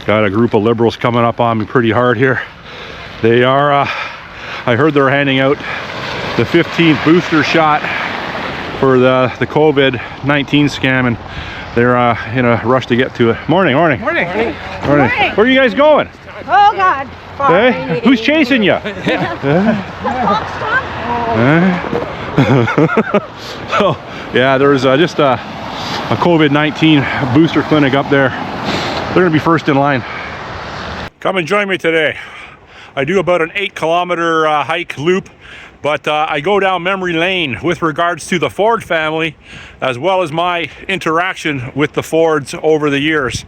Got a group of liberals coming up on me pretty hard here. They are, I heard they're handing out the 15th booster shot for the COVID-19 scam, and they're in a rush to get to it. Morning. Where are you guys going? Oh God. Hey? Who's chasing you? So, yeah, there's just a COVID-19 booster clinic up there. They're gonna be first in line. Come and join me today. I do about an 8-kilometer hike loop, but I go down memory lane with regards to the Ford family, as well as my interaction with the Fords over the years.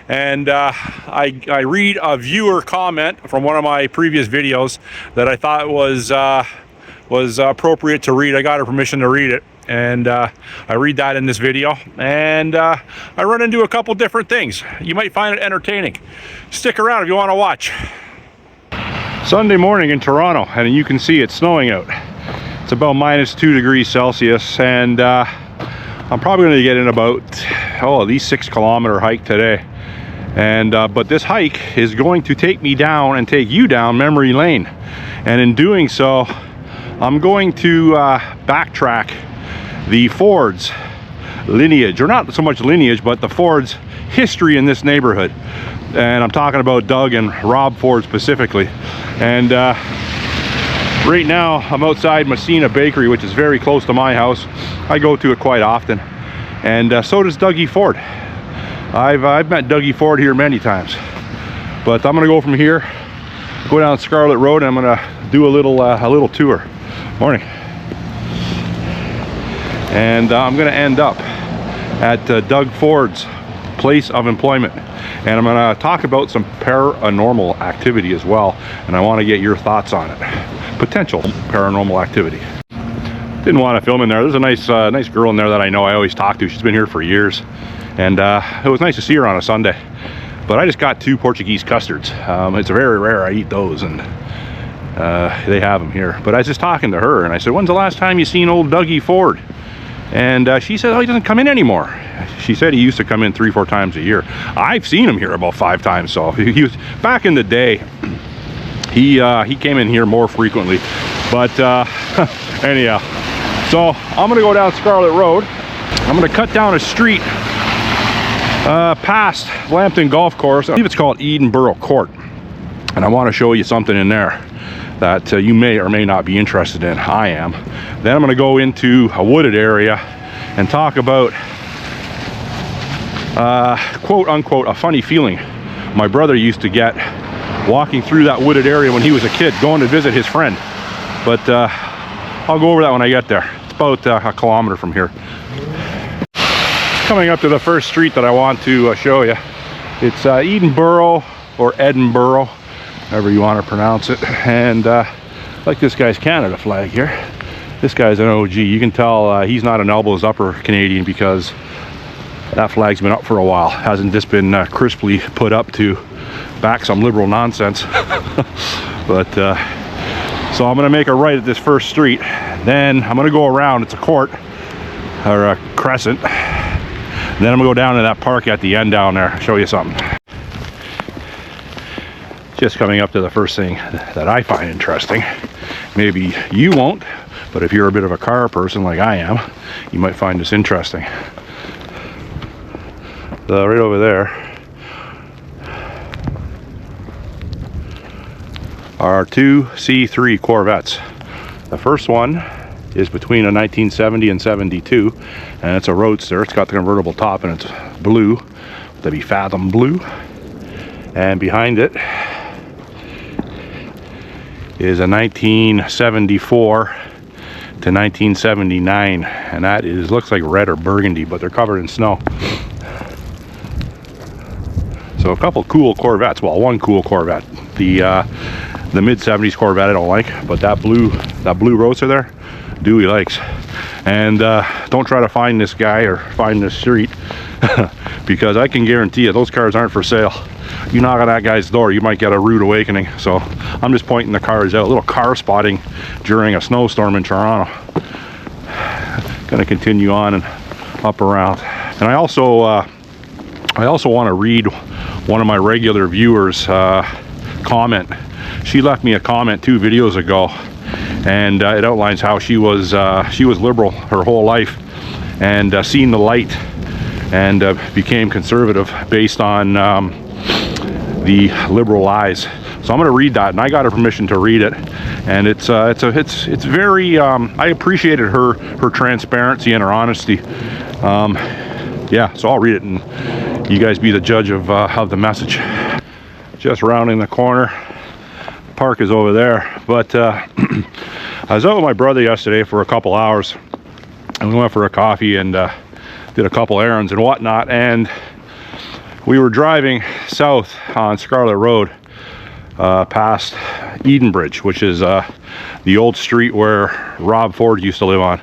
And I read a viewer comment from one of my previous videos that I thought was appropriate to read. I got her permission to read it, and I read that in this video, and I run into a couple different things. You might find it entertaining. Stick around if you want to watch. Sunday morning in Toronto, and you can see it's snowing out. It's about -2 degrees Celsius, and I'm probably going to get in about at least 6-kilometer hike today. And but this hike is going to take me down and take you down memory lane, and in doing so, I'm going to backtrack the Ford's lineage, or not so much lineage, but the Ford's history in this neighborhood. And I'm talking about Doug and Rob Ford specifically. And right now I'm outside Messina Bakery, which is very close to my house. I go to it quite often, and so does Dougie Ford. I've met Dougie Ford here many times, but I'm gonna go from here, go down Scarlet Road, and I'm gonna do a little tour. Morning. And I'm gonna end up at Doug Ford's place of employment, and I'm gonna talk about some paranormal activity as well, and I want to get your thoughts on it. Potential paranormal activity. Didn't want to film in there. There's a nice girl in there that I know, I always talk to. She's been here for years, and it was nice to see her on a Sunday. But I just got 2 Portuguese custards. It's very rare I eat those, and they have them here. But I was just talking to her, and I said, "When's the last time you seen old Dougie Ford?" And she said, "Oh, he doesn't come in anymore." She said he used to come in 3-4 times a year. I've seen him here about 5 times. So he was, back in the day, he came in here more frequently. But anyhow, so I'm gonna go down Scarlet Road. I'm gonna cut down a street past Lambton Golf Course. I believe it's called Edenborough Court, and I want to show you something in there that you may or may not be interested in. I am. Then I'm going to go into a wooded area and talk about quote unquote a funny feeling my brother used to get walking through that wooded area when he was a kid going to visit his friend. But I'll go over that when I get there. It's about a kilometer from here. Coming up to the first street that I want to show you. It's Edenborough, or Edinburgh, however you want to pronounce it. And like this guy's Canada flag here. This guy's an OG. You can tell he's not an elbows upper Canadian, because that flag's been up for a while. Hasn't just been crisply put up to back some liberal nonsense. But so I'm gonna make a right at this first street. Then I'm gonna go around. It's a court, or a crescent. Then I'm gonna go down to that park at the end down there, show you something. Just coming up to the first thing that I find interesting. Maybe you won't, but if you're a bit of a car person like I am, you might find this interesting. Right over there are 2 C3 Corvettes. The first one is between a 1970 and 72, and it's a roadster. It's got the convertible top, and it's blue. That'd be Fathom blue. And behind it is a 1974 to 1979, and that looks like red or burgundy, but they're covered in snow. So a couple cool Corvettes. Well, one cool Corvette. The mid-70s Corvette I don't like, but that blue roadster there, Dewey likes. And don't try to find this guy or find this street because I can guarantee you those cars aren't for sale. You knock on that guy's door, you might get a rude awakening. So I'm just pointing the cars out. A little car spotting during a snowstorm in Toronto. Gonna continue on and up around. And I also I also want to read one of my regular viewers' comment. She left me a comment 2 videos ago, and it outlines how she was liberal her whole life, and seen the light, and became conservative based on the liberal lies. So I'm going to read that, and I got her permission to read it, and it's very I appreciated her transparency and her honesty. Yeah, so I'll read it, and you guys be the judge of the message. Just rounding the corner. Park is over there, but I was out with my brother yesterday for a couple hours, and we went for a coffee and did a couple errands and whatnot, and we were driving south on Scarlet Road past Edenbridge, which is the old street where Rob Ford used to live on.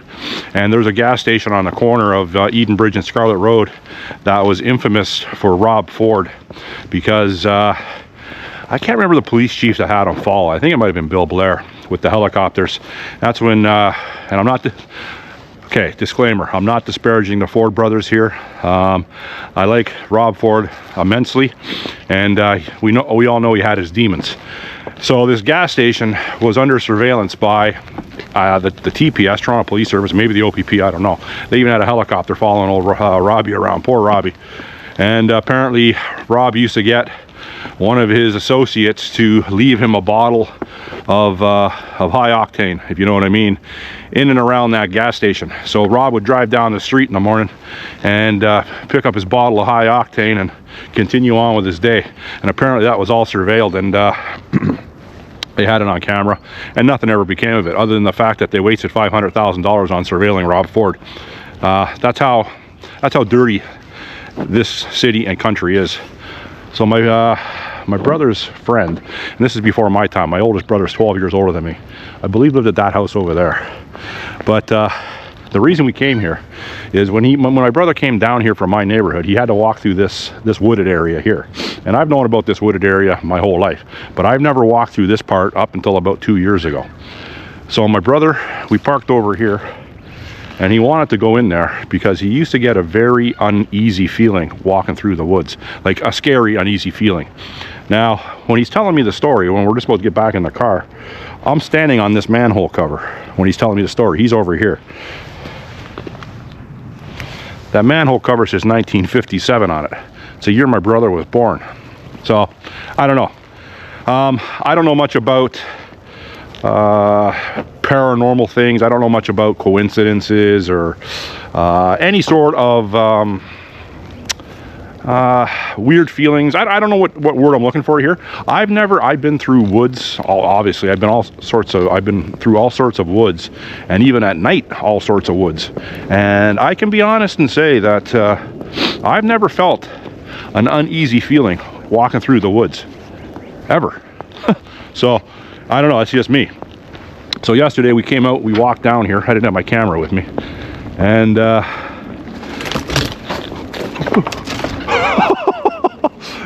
And there's a gas station on the corner of Edenbridge and Scarlet Road that was infamous for Rob Ford, because I can't remember the police chief that had him fall. I think it might have been Bill Blair with the helicopters. That's when, and I'm not, okay, disclaimer, I'm not disparaging the Ford brothers here. I like Rob Ford immensely, and we all know he had his demons. So this gas station was under surveillance by the TPS, Toronto Police Service, maybe the OPP, I don't know. They even had a helicopter following old Robbie around, poor Robbie. And apparently Rob used to get one of his associates to leave him a bottle of high octane, if you know what I mean, in and around that gas station. So Rob would drive down the street in the morning and pick up his bottle of high octane and continue on with his day. And apparently that was all surveilled, and they had it on camera, and nothing ever became of it, other than the fact that they wasted $500,000 on surveilling Rob Ford. That's how dirty this city and country is. So my brother's friend, and this is before my time, my oldest brother's 12 years older than me, I believe lived at that house over there. But the reason we came here is when my brother came down here from my neighborhood, he had to walk through this wooded area here. And I've known about this wooded area my whole life, but I've never walked through this part up until about 2 years ago. So my brother, we parked over here, and he wanted to go in there because he used to get a very uneasy feeling walking through the woods, like a scary, uneasy feeling. Now, when he's telling me the story, when we're just about to get back in the car, I'm standing on this manhole cover when he's telling me the story. He's over here. That manhole cover says 1957 on it. It's the year my brother was born. So, I don't know. I don't know much about paranormal things. I don't know much about coincidences or any sort of weird feelings. I don't know what word I'm looking for here. I've been through woods. Obviously, I've been through all sorts of woods, and even at night, all sorts of woods. And I can be honest and say that I've never felt an uneasy feeling walking through the woods, ever. So, I don't know, it's just me. So yesterday we came out, we walked down here. I didn't have my camera with me. And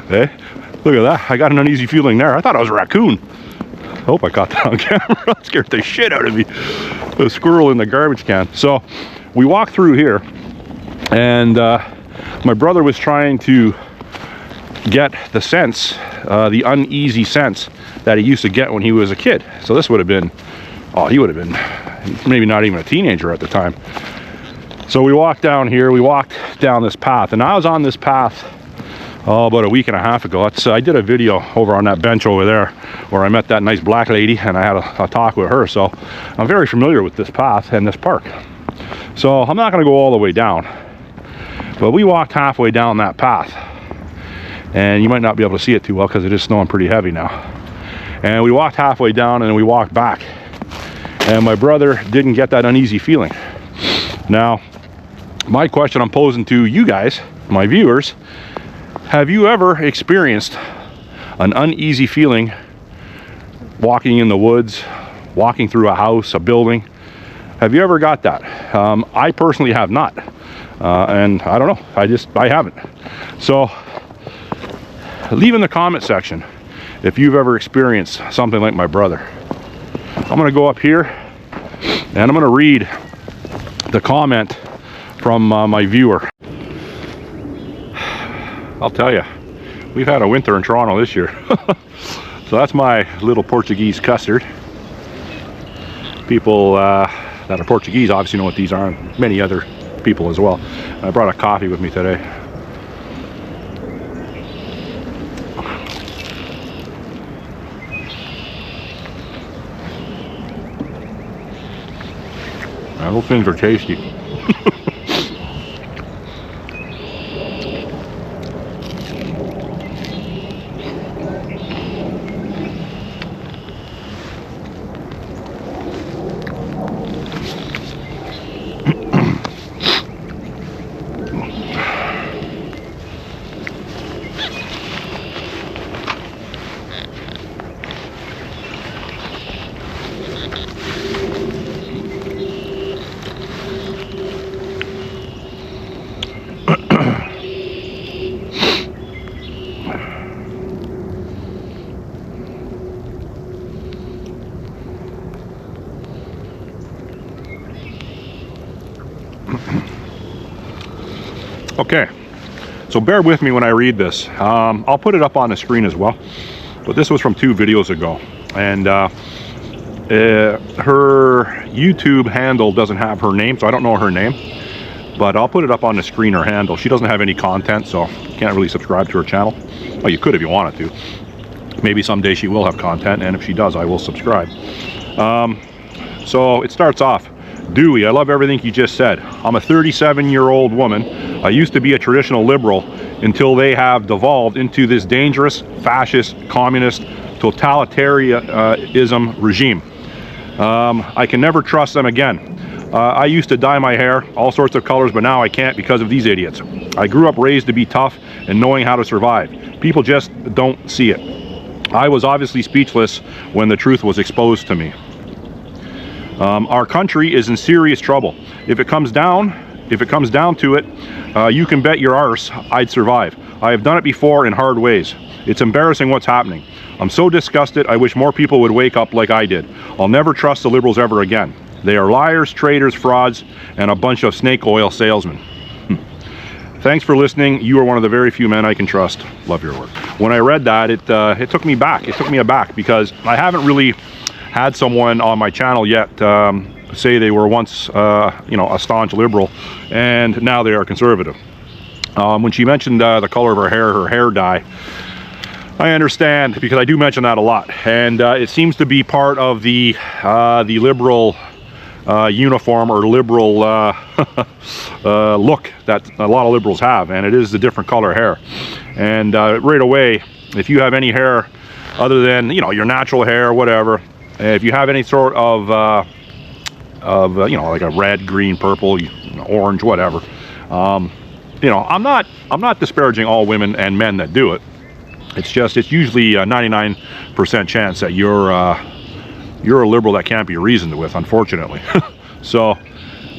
hey, look at that. I got an uneasy feeling there. I thought it was a raccoon. I hope I caught that on camera. That scared the shit out of me. A squirrel in the garbage can. So we walked through here, and my brother was trying to get the sense, the uneasy sense that he used to get when he was a kid. So this would have been, he would have been maybe not even a teenager at the time. So we walked down here, we walked down this path, and I was on this path about a week and a half ago. I did a video over on that bench over there where I met that nice black lady, and I had a talk with her. So I'm very familiar with this path and this park. So I'm not going to go all the way down, but we walked halfway down that path, and you might not be able to see it too well because it is snowing pretty heavy now. And we walked halfway down, and then we walked back, and my brother didn't get that uneasy feeling. Now, my question I'm posing to you guys, my viewers, have you ever experienced an uneasy feeling walking in the woods, walking through a house, a building? Have you ever got that? I personally have not, and I don't know, I haven't. So leave in the comment section if you've ever experienced something like my brother. I'm going to go up here, and I'm going to read the comment from my viewer. I'll tell you, we've had a winter in Toronto this year. So that's my little Portuguese custard. People that are Portuguese obviously know what these are, and many other people as well. I brought a coffee with me today. Those things are tasty. Okay, so bear with me when I read this. I'll put it up on the screen as well, but this was from 2 videos ago, and her YouTube handle doesn't have her name, so I don't know her name, but I'll put it up on the screen, her handle. She doesn't have any content, so you can't really subscribe to her channel. Well, you could if you wanted to. Maybe someday she will have content, and if she does, I will subscribe. So it starts off, Dewey, I love everything you just said. I'm a 37-year-old woman. I used to be a traditional liberal until they have devolved into this dangerous, fascist, communist, totalitarianism regime. I can never trust them again. I used to dye my hair, all sorts of colors, but now I can't because of these idiots. I grew up raised to be tough and knowing how to survive. People just don't see it. I was obviously speechless when the truth was exposed to me. Our country is in serious trouble. If it comes down to it, you can bet your arse I'd survive. I have done it before in hard ways. It's embarrassing what's happening. I'm so disgusted, I wish more people would wake up like I did. I'll never trust the liberals ever again. They are liars, traitors, frauds, and a bunch of snake oil salesmen. Thanks for listening. You are one of the very few men I can trust. Love your work. When I read that, it took me back. It took me aback because I haven't really had someone on my channel yet say they were once you know, a staunch liberal and now they are conservative. When she mentioned the color of her hair dye, I understand, because I do mention that a lot, and it seems to be part of the liberal uniform or liberal look that a lot of liberals have, and it is the different color hair. And right away, if you have any hair other than, you know, your natural hair or whatever, if you have any sort of you know, like a red, green, purple, orange, whatever, you know, I'm not disparaging all women and men that do it. It's just, it's usually a 99% chance that you're a liberal that can't be reasoned with, unfortunately. So,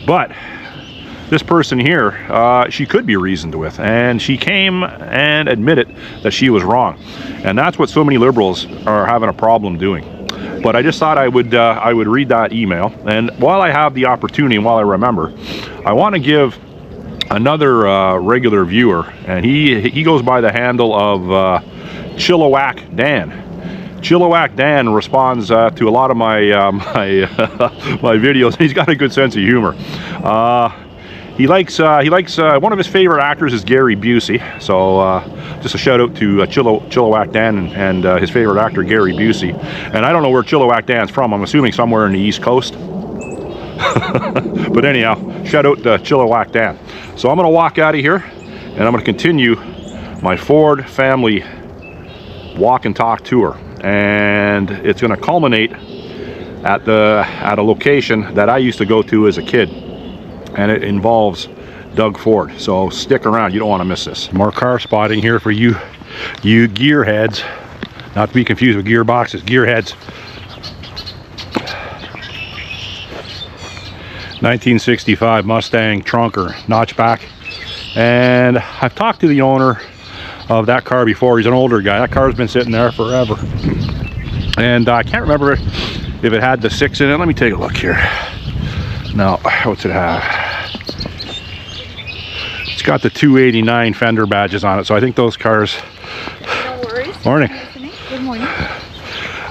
but this person here, she could be reasoned with, and she came and admitted that she was wrong, and that's what so many liberals are having a problem doing. But I just thought I would read that email, and while I have the opportunity and while I remember, I want to give another regular viewer, and he goes by the handle of Chilliwack Dan. Chilliwack Dan responds to a lot of my my videos. He's got a good sense of humor. He likes one of his favorite actors is Gary Busey. So just a shout out to Chilliwack Dan and his favorite actor Gary Busey. And I don't know where Chilliwack Dan's from. I'm assuming somewhere in the East Coast. But anyhow, shout out to Chilliwack Dan. So I'm going to walk out of here, and I'm going to continue my Ford family walk and talk tour, and it's going to culminate at a location that I used to go to as a kid, and it involves Doug Ford. So stick around, you don't want to miss this. More car spotting here for you gearheads, not to be confused with gearboxes. Gearheads. 1965 Mustang trunker, notchback, and I've talked to the owner of that car before. He's an older guy. That car's been sitting there forever, and I can't remember if it had the 6 in it. Let me take a look here. No, what's it have? It's got the 289 fender badges on it, so I think those cars. No worries. Morning. Good morning.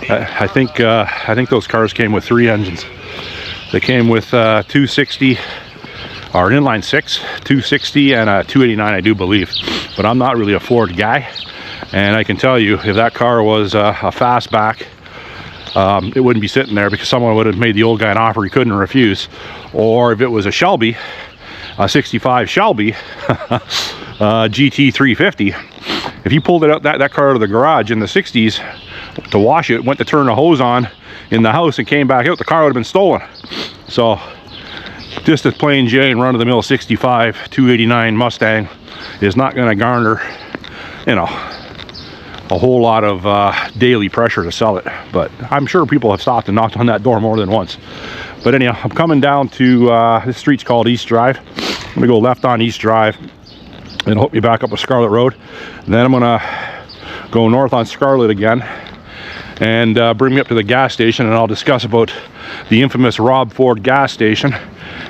I think those cars came with 3 engines. They came with 260 or an inline 6, 260, and a 289, I do believe. But I'm not really a Ford guy, and I can tell you, if that car was a fastback, it wouldn't be sitting there, because someone would have made the old guy an offer he couldn't refuse. Or if it was a Shelby, a 65 Shelby GT 350, if you pulled it out that car out of the garage in the 60s to wash it, went to turn the hose on in the house and came back out, the car would have been stolen. So just a plain Jane run-of-the-mill 65 289 Mustang is not going to garner, you know, a whole lot of daily pressure to sell it. But I'm sure people have stopped and knocked on that door more than once. But anyhow, I'm coming down to this street's called East Drive. I'm gonna go left on East Drive and hook me back up with Scarlet Road. And then I'm gonna go north on Scarlet again and bring me up to the gas station, and I'll discuss about the infamous Rob Ford gas station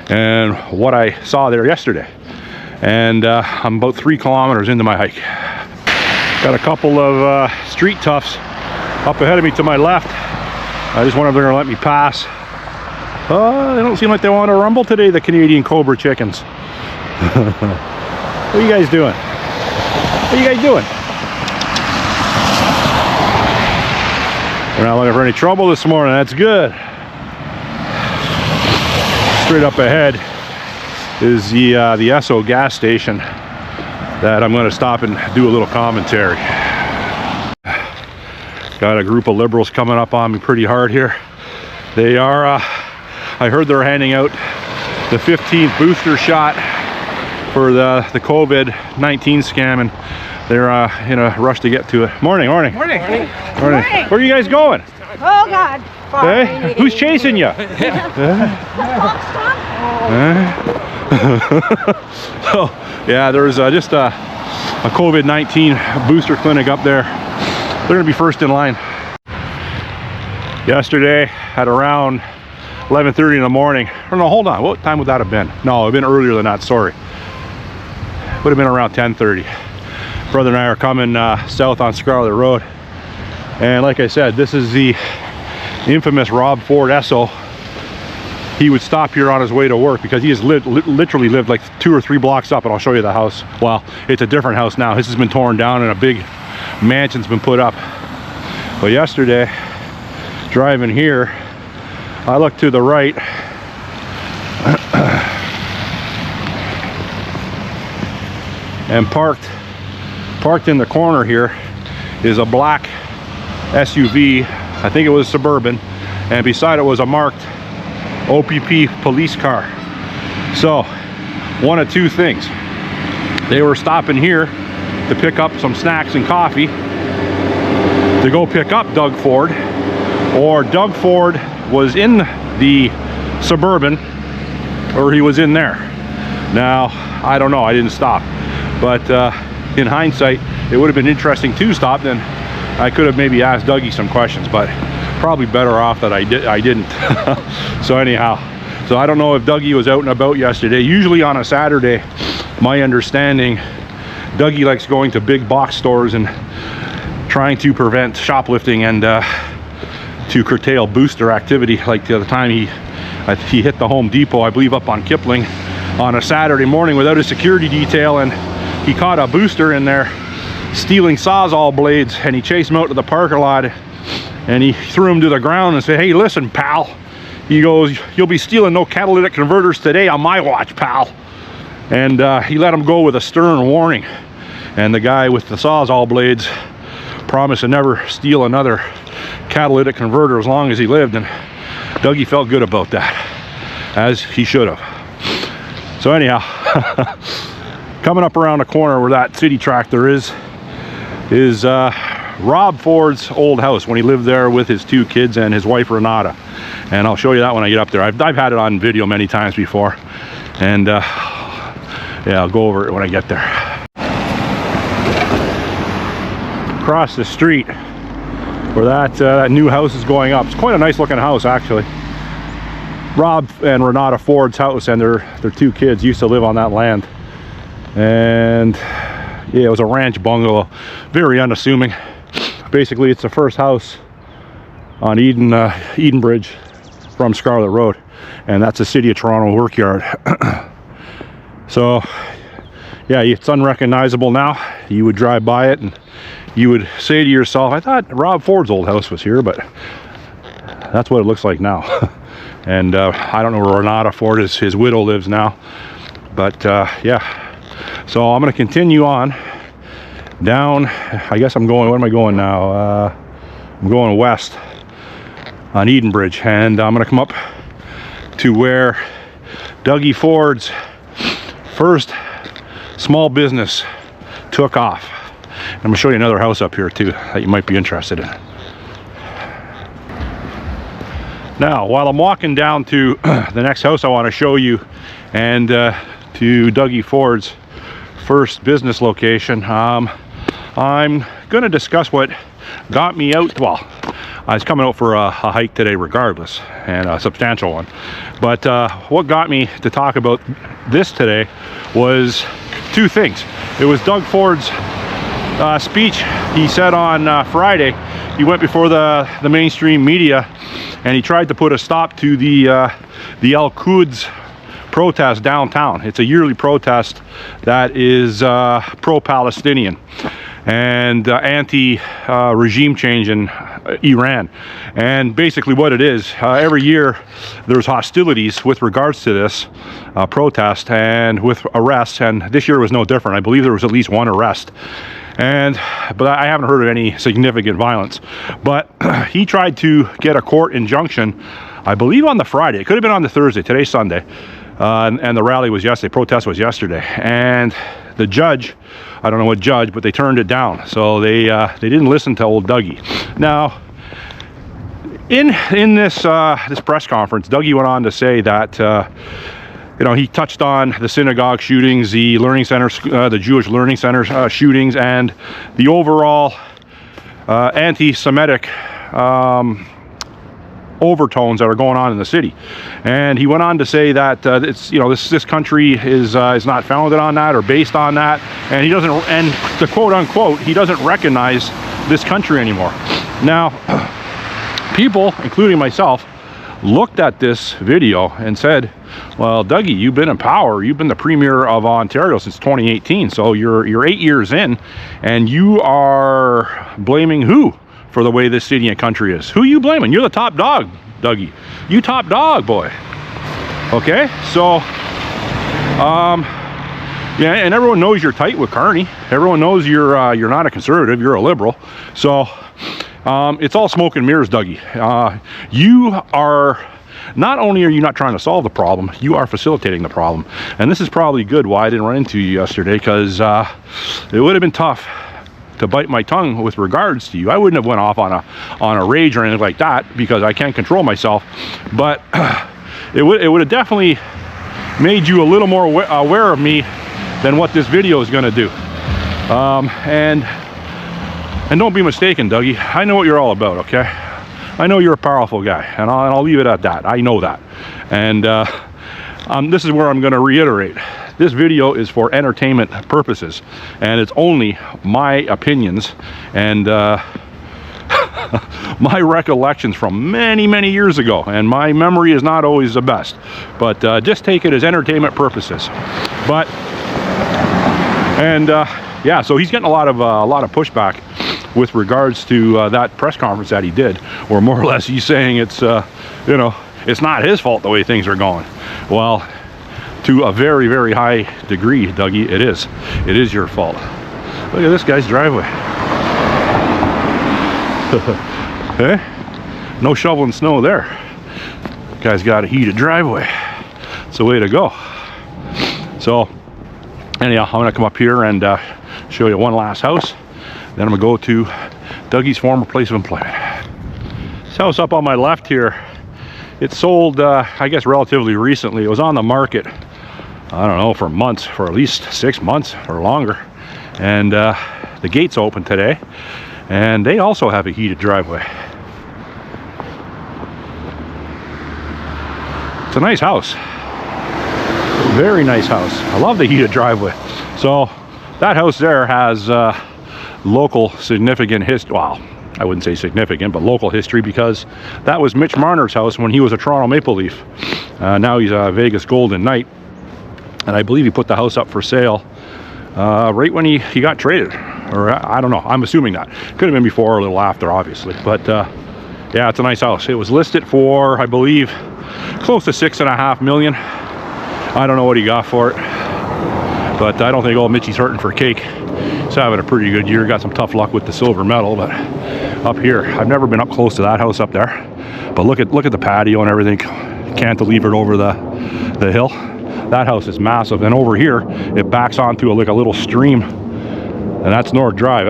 and what I saw there yesterday. And I'm about 3 kilometers into my hike. Got a couple of street toughs up ahead of me to my left. I just wonder if they're gonna let me pass. They don't seem like they want to rumble today, the Canadian Cobra chickens. What are you guys doing? What are you guys doing? We're not looking for any trouble this morning, that's good. Straight up ahead is the Esso gas station that I'm going to stop and do a little commentary. Got a group of liberals coming up on me pretty hard here. They are, I heard they're handing out the 15th booster shot for the COVID-19 scam, and they're in a rush to get to it. Morning, morning. Morning. Morning. Morning. Where are you guys going? Oh God. Hey? Who's chasing you? So, yeah, there's just a COVID-19 booster clinic up there. They're gonna be first in line. Yesterday at around 11:30 in the morning, or no, hold on, what time would that have been? No, it would have been earlier than that, sorry. Would have been around 10:30. Brother and I are coming south on Scarlet Road, and like I said, this is the infamous Rob Ford Esso. He would stop here on his way to work because he has literally lived like 2 or 3 blocks up, and I'll show you the house. Well, it's a different house now. This has been torn down and a big mansion's been put up. But yesterday, driving here, I looked to the right and parked in the corner here is a black SUV. I think it was Suburban, and beside it was a marked OPP police car. So one of 2 things: they were stopping here to pick up some snacks and coffee to go pick up Doug Ford, or Doug Ford was in the Suburban, or he was in there. Now I don't know, I didn't stop, but in hindsight it would have been interesting to stop. Then I could have maybe asked Dougie some questions, but probably better off that I didn't. So anyhow, so I don't know if Dougie was out and about yesterday. Usually on a Saturday, my understanding, Dougie likes going to big box stores and trying to prevent shoplifting and to curtail booster activity. Like the other time he hit the Home Depot, I believe up on Kipling, on a Saturday morning without a security detail, and he caught a booster in there stealing Sawzall blades, and he chased him out to the parking lot and he threw him to the ground and said, "Hey, listen, pal," he goes, "you'll be stealing no catalytic converters today on my watch, pal." And he let him go with a stern warning, and the guy with the Sawzall blades promised to never steal another catalytic converter as long as he lived, and Dougie felt good about that, as he should have. So anyhow, coming up around the corner where that city tractor is Rob Ford's old house when he lived there with his 2 kids and his wife Renata, and I'll show you that when I get up there. I've had it on video many times before, and yeah, I'll go over it when I get there. Across the street where that new house is going up, it's quite a nice looking house actually. Rob and Renata Ford's house and their 2 kids used to live on that land, And yeah, it was a ranch bungalow, very unassuming. Basically, it's the first house on Eden Bridge from Scarlet Road, and that's the City of Toronto workyard. So yeah, it's unrecognizable now. You would drive by it and you would say to yourself, I thought Rob Ford's old house was here, but that's what it looks like now. And I don't know where Renata Ford, his widow, lives now, but yeah. So I'm going to continue on down. I guess I'm going, where am I going now? I'm going west on Eden Bridge, and I'm going to come up to where Dougie Ford's first small business took off. I'm going to show you another house up here too that you might be interested in. Now, while I'm walking down to the next house I want to show you, and to Dougie Ford's first business location, I'm going to discuss what got me out. Well, I was coming out for a hike today regardless, and a substantial one, but what got me to talk about this today was two things. It was Doug Ford's speech he said on Friday. He went before the mainstream media, and he tried to put a stop to the Al Quds protest downtown. It's a yearly protest that is pro-Palestinian and anti-regime change in Iran. And basically what it is, every year there's hostilities with regards to this protest, and with arrests, and this year was no different. I believe there was at least one arrest, but I haven't heard of any significant violence. But he tried to get a court injunction, I believe on the Friday. It could have been on the Thursday. Today's Sunday. And the rally was yesterday, protest was yesterday. And the judge, I don't know what judge, but they turned it down. So they didn't listen to old Dougie. Now, in this press conference, Dougie went on to say that you know, he touched on the synagogue shootings, the learning center, the Jewish learning center shootings, and the overall anti-Semitic overtones that are going on in the city. And he went on to say that it's, you know, this country is not founded on that or based on that, and he doesn't, and the quote unquote, he doesn't recognize this country anymore. Now, people, including myself, looked at this video and said, well, Dougie, you've been in power, you've been the premier of Ontario since 2018, so you're 8 years in, and you are blaming who for the way this city and country is? Who you blaming? You're the top dog, Dougie. You top dog, boy. Okay, so yeah, and everyone knows you're tight with Carney. Everyone knows you're not a conservative, you're a liberal. So it's all smoke and mirrors, Dougie. You are, not only are you not trying to solve the problem, you are facilitating the problem. And this is probably good why I didn't run into you yesterday, because it would have been tough to bite my tongue with regards to you. I wouldn't have went off on a rage or anything like that, because I can't control myself. But it would have definitely made you a little more aware of me than what this video is going to do. And don't be mistaken, Dougie. I know what you're all about, okay? I know you're a powerful guy, and I'll leave it at that. I know that. And this is where I'm going to reiterate. This video is for entertainment purposes, and it's only my opinions and my recollections from many years ago, and my memory is not always the best, but just take it as entertainment purposes. But yeah, so he's getting a lot of pushback with regards to that press conference that he did, where more or less he's saying it's you know, it's not his fault the way things are going. Well, to a very high degree, Dougie, it is. It is your fault. Look at this guy's driveway. Eh? No shoveling snow there. Guy's got a heated driveway. It's the way to go. So anyhow, I'm gonna come up here and show you one last house. Then I'm gonna go to Dougie's former place of employment. This house up on my left here, it sold, I guess, relatively recently. It was on the market, I don't know, for months, for at least 6 months or longer. And the gate's open today, and they also have a heated driveway. It's a nice house. Very nice house. I love the heated driveway. So that house there has local significant history. Well, I wouldn't say significant, but local history, because that was Mitch Marner's house when he was a Toronto Maple Leaf. Now he's a Vegas Golden Knight, and I believe he put the house up for sale right when he got traded, or I don't know, I'm assuming that. Could have been before or a little after, obviously, but yeah, it's a nice house. It was listed for, I believe, close to $6.5 million. I don't know what he got for it, but I don't think old Mitchy's hurting for cake. He's having a pretty good year. Got some tough luck with the silver medal, but up here, I've never been up close to that house up there, but look at the patio and everything, cantilevered over the hill. That house is massive, and over here it backs onto like a little stream, and that's North Drive.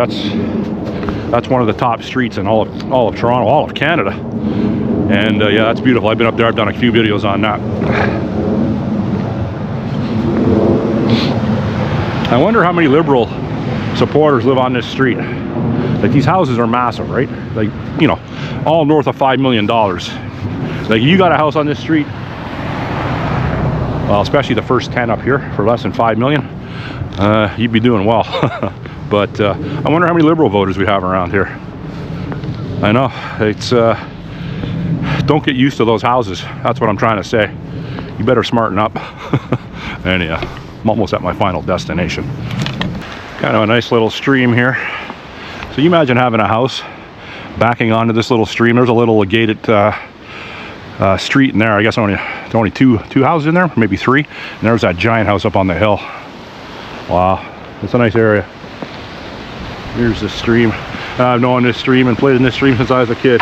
That's one of the top streets in all of Toronto, all of Canada, and yeah, that's beautiful. I've been up there. I've done a few videos on that. I wonder how many Liberal supporters live on this street. Like, these houses are massive, right? Like, you know, all north of $5 million. Like, you got a house on this street, well, especially the first 10 up here, for less than $5 million, you'd be doing well. But I wonder how many Liberal voters we have around here. I know, it's don't get used to those houses. That's what I'm trying to say. You better smarten up. Anyhow, I'm almost at my final destination. Kind of a nice little stream here. So you imagine having a house backing onto this little stream. There's a little gated street in there. I guess only two houses in there, maybe three. And there's that giant house up on the hill. Wow, it's a nice area. Here's the stream. I've known this stream and played in this stream since I was a kid.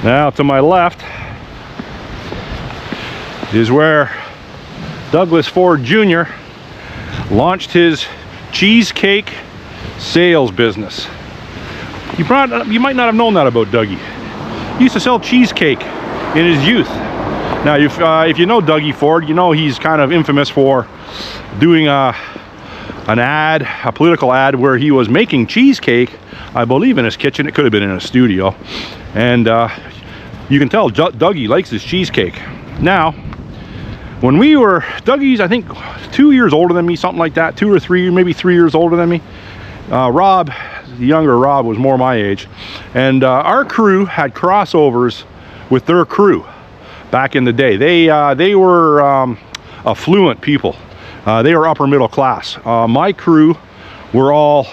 Now to my left is where Douglas Ford Jr. launched his cheesecake sales business. You might not have known that about Dougie. He used to sell cheesecake in his youth. Now, if you know Dougie Ford, you know he's kind of infamous for doing an ad, a political ad, where he was making cheesecake, I believe in his kitchen. It could have been in a studio. And you can tell Dougie likes his cheesecake. Now, when Dougie's, I think, 2 years older than me, something like that, 2 or 3, maybe 3 years older than me. Rob, the younger Rob, was more my age. And our crew had crossovers with their crew back in the day. They were affluent people. They were upper middle class. My crew were all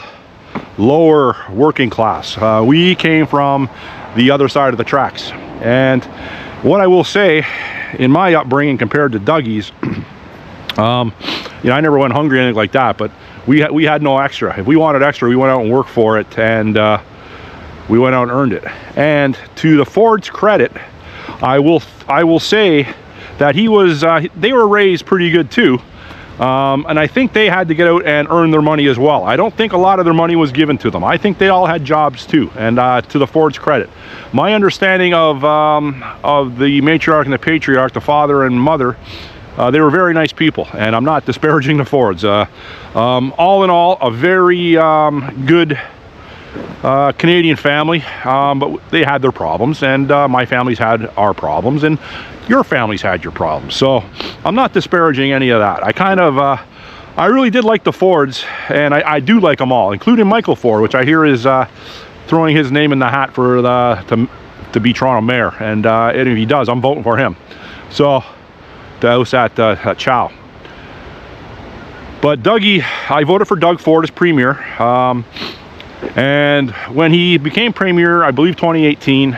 lower working class. We came from the other side of the tracks. And what I will say, in my upbringing compared to Dougie's, you know, I never went hungry or anything like that, but we had no extra. If we wanted extra, we went out and worked for it, and we went out and earned it. And to the Ford's credit, I will say that they were raised pretty good too, and I think they had to get out and earn their money as well. I don't think a lot of their money was given to them. I think they all had jobs too, and to the Ford's credit, my understanding of the matriarch and the patriarch, the father and mother, they were very nice people, and I'm not disparaging the Fords. All in all, a very good Canadian family, but they had their problems, and my family's had our problems, and your family's had your problems. So I'm not disparaging any of that. I really did like the Fords, and I do like them all, including Michael Ford, which I hear is throwing his name in the hat for to be Toronto mayor, and if he does, I'm voting for him. So the house at Chow. But Dougie, I voted for Doug Ford as premier. And when he became premier, I believe 2018,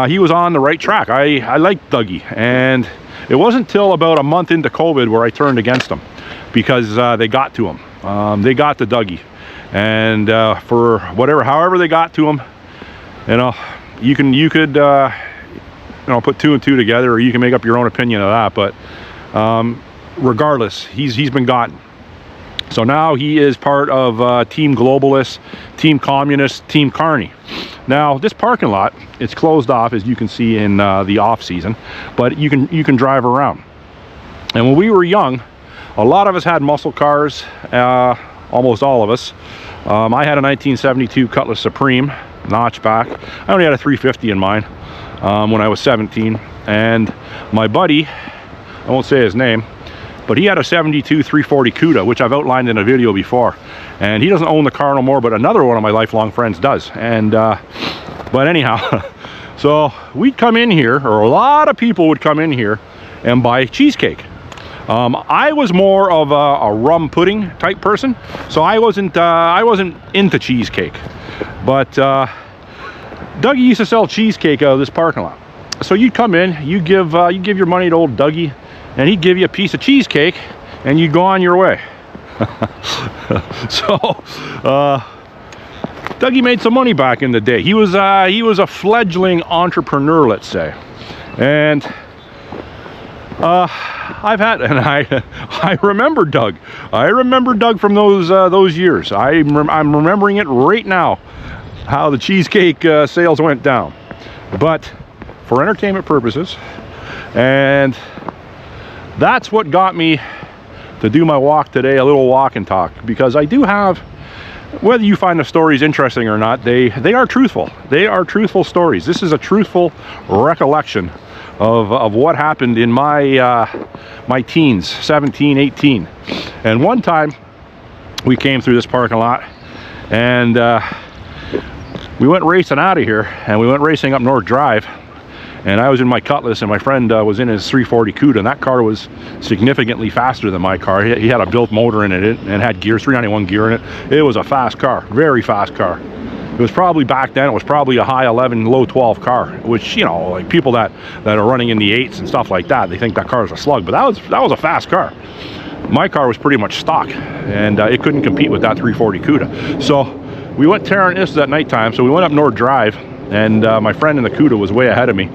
he was on the right track. I liked Dougie, and it wasn't until about a month into COVID where I turned against him, because they got to him. They got to Dougie, and for however they got to him, you know, you could you know, put two and two together, or you can make up your own opinion of that. But regardless, he's been gotten. So now he is part of Team Globalist, Team Communist, Team Carney. Now this parking lot, it's closed off, as you can see in the off season, but you can drive around. And when we were young, a lot of us had muscle cars, almost all of us. I had a 1972 Cutlass Supreme notchback. I only had a 350 in mine. when I was 17. And my buddy, I won't say his name, but he had a 72 340 CUDA, which I've outlined in a video before. And he doesn't own the car no more, but another one of my lifelong friends does. And but anyhow, so we'd come in here, or a lot of people would come in here and buy cheesecake. I was more of a rum pudding type person, so I wasn't into cheesecake. But Dougie used to sell cheesecake out of this parking lot. So you'd come in, you give your money to old Dougie, and he'd give you a piece of cheesecake, and you'd go on your way. So Dougie made some money back in the day. He was a fledgling entrepreneur, let's say, and I remember Doug. I remember Doug from those years. I'm remembering it right now, how the cheesecake sales went down. But for entertainment purposes, and that's what got me to do my walk today, a little walk and talk, because I do have, whether you find the stories interesting or not, they are truthful. They are truthful stories. This is a truthful recollection of what happened in my my teens, 17, 18. And one time we came through this parking lot, and we went racing out of here, and we went racing up North Drive, and I was in my Cutlass, and my friend was in his 340 CUDA, and that car was significantly faster than my car. He had a built motor in it and had gears, 391 gear in it. It was a fast car, very fast car. It was probably, back then, it was probably a high 11, low 12 car, which, you know, like people that are running in the 8s and stuff like that, they think that car is a slug, but that was a fast car. My car was pretty much stock, and it couldn't compete with that 340 CUDA. So we went tearing this at nighttime, so we went up North Drive, and my friend in the CUDA was way ahead of me.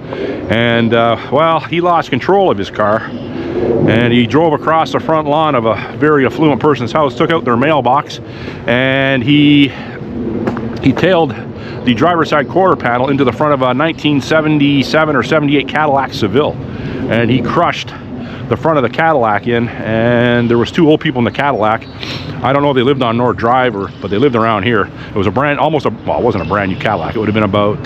And, well, he lost control of his car, and he drove across the front lawn of a very affluent person's house, took out their mailbox, and he tailed the driver's side quarter panel into the front of a 1977 or 78 Cadillac Seville, and he crushed the front of the Cadillac in, and there was two old people in the Cadillac. I don't know if they lived on North Drive, but they lived around here. It was well, it wasn't a brand new Cadillac. It would have been about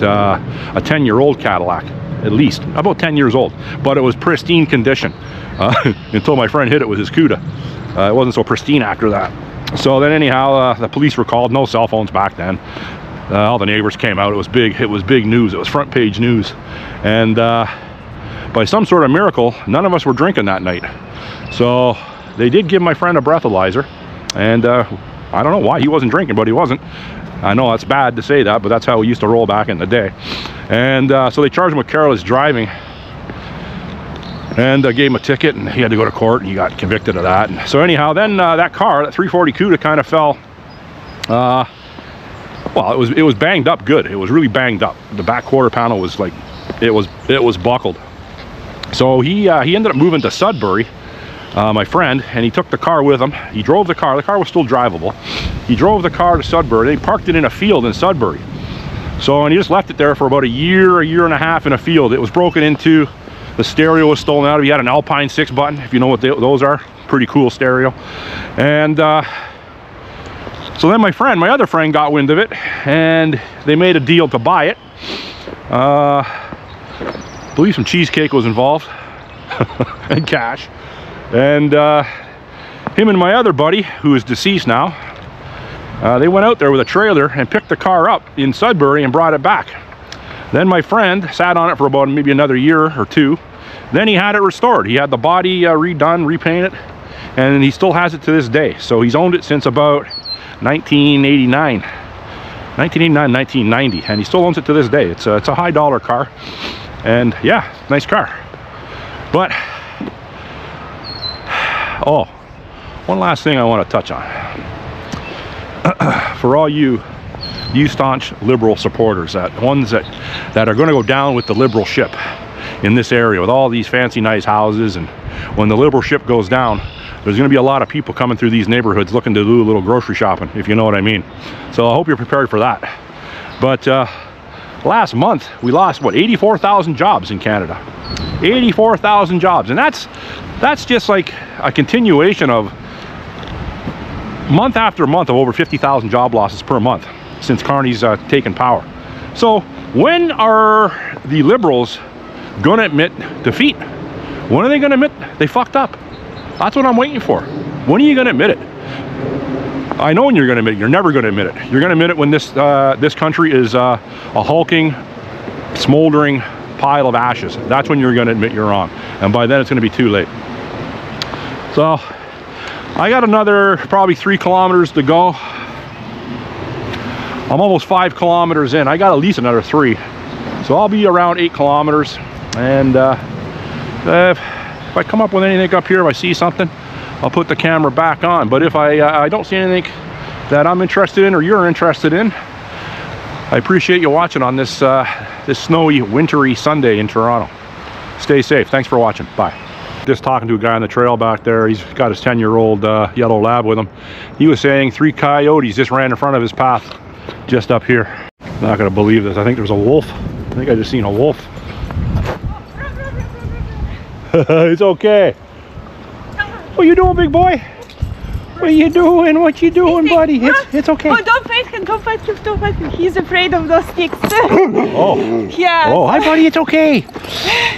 a 10-year-old Cadillac, at least, about 10 years old, but it was pristine condition until my friend hit it with his CUDA. It wasn't so pristine after that. So then anyhow, the police were called. No cell phones back then. All the neighbors came out. It was big news. It was front page news. And by some sort of miracle, none of us were drinking that night. So they did give my friend a breathalyzer, and I don't know why he wasn't drinking, but he wasn't. I know that's bad to say that, but that's how we used to roll back in the day. And so they charged him with careless driving, and gave him a ticket, and he had to go to court, and he got convicted of that. And so anyhow, then that car, that 340 CUDA, kind of fell. Well, it was banged up good. It was really banged up. The back quarter panel was like, it was buckled. So he ended up moving to Sudbury, my friend, and he took the car with him. He drove the car. The car was still drivable. He drove the car to Sudbury. They parked it in a field in Sudbury. So, and he just left it there for about a year and a half in a field. It was broken into. The stereo was stolen out of it. He had an Alpine 6 button, if you know what those are. Pretty cool stereo. And so then my other friend got wind of it, and they made a deal to buy it. I believe some cheesecake was involved and cash. And him and my other buddy, who is deceased now, they went out there with a trailer and picked the car up in Sudbury and brought it back. Then my friend sat on it for about maybe another year or two. Then he had it restored. He had the body redone, repainted, and he still has it to this day. So he's owned it since about 1989, 1990, and he still owns it to this day. It's a high dollar car, and yeah, nice car. But oh, one last thing I want to touch on. For all you staunch liberal supporters, ones that are going to go down with the liberal ship in this area with all these fancy nice houses, and when the liberal ship goes down, there's going to be a lot of people coming through these neighborhoods looking to do a little grocery shopping, if you know what I mean. So I hope you're prepared for that. But last month we lost, what, 84,000 jobs in Canada. 84,000 jobs, and that's just like a continuation of month after month of over 50,000 job losses per month since Carney's taken power. So When are the liberals going to admit defeat? When are they going to admit they fucked up? That's what I'm waiting for. When are you going to admit it? I know when you're going to admit it. You're never going to admit it. You're going to admit it when this country is a hulking, smoldering pile of ashes. That's when you're going to admit you're wrong. And by then it's going to be too late. So I got another probably 3 kilometers to go. I'm almost 5 kilometers in. I got at least another 3. So I'll be around 8 kilometers. And if I come up with anything up here, if I see something, I'll put the camera back on. But if I don't see anything that I'm interested in or you're interested in, I appreciate you watching on this this snowy, wintry Sunday in Toronto. Stay safe. Thanks for watching. Bye. Just talking to a guy on the trail back there. He's got his 10-year-old yellow lab with him. He was saying 3 coyotes just ran in front of his path just up here. Not gonna believe this. I think there's a wolf. I think I just seen a wolf. It's okay. What you doing, big boy? What you doing? What you doing, buddy? It's okay. Oh, don't fight him, don't fight him, don't fight him. He's afraid of those sticks. Oh. Yeah. Oh, hi, buddy. It's okay.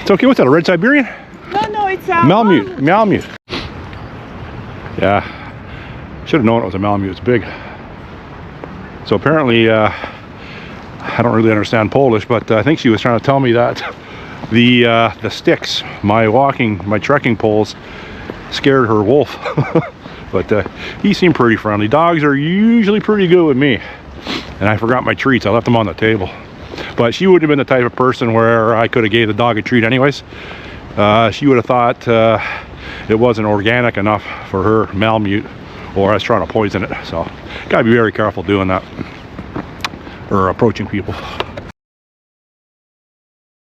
It's okay. What's that, a red Siberian? No, it's a Malamute. Malamute. Yeah. Should have known it was a Malamute. It's big. So apparently, I don't really understand Polish, but I think she was trying to tell me that the sticks, my trekking poles, scared her wolf. But he seemed pretty friendly. Dogs are usually pretty good with me. And I forgot my treats. I left them on the table. But she wouldn't have been the type of person where I could have gave the dog a treat anyways. She would have thought it wasn't organic enough for her Malamute, or I was trying to poison it. So gotta be very careful doing that or approaching people.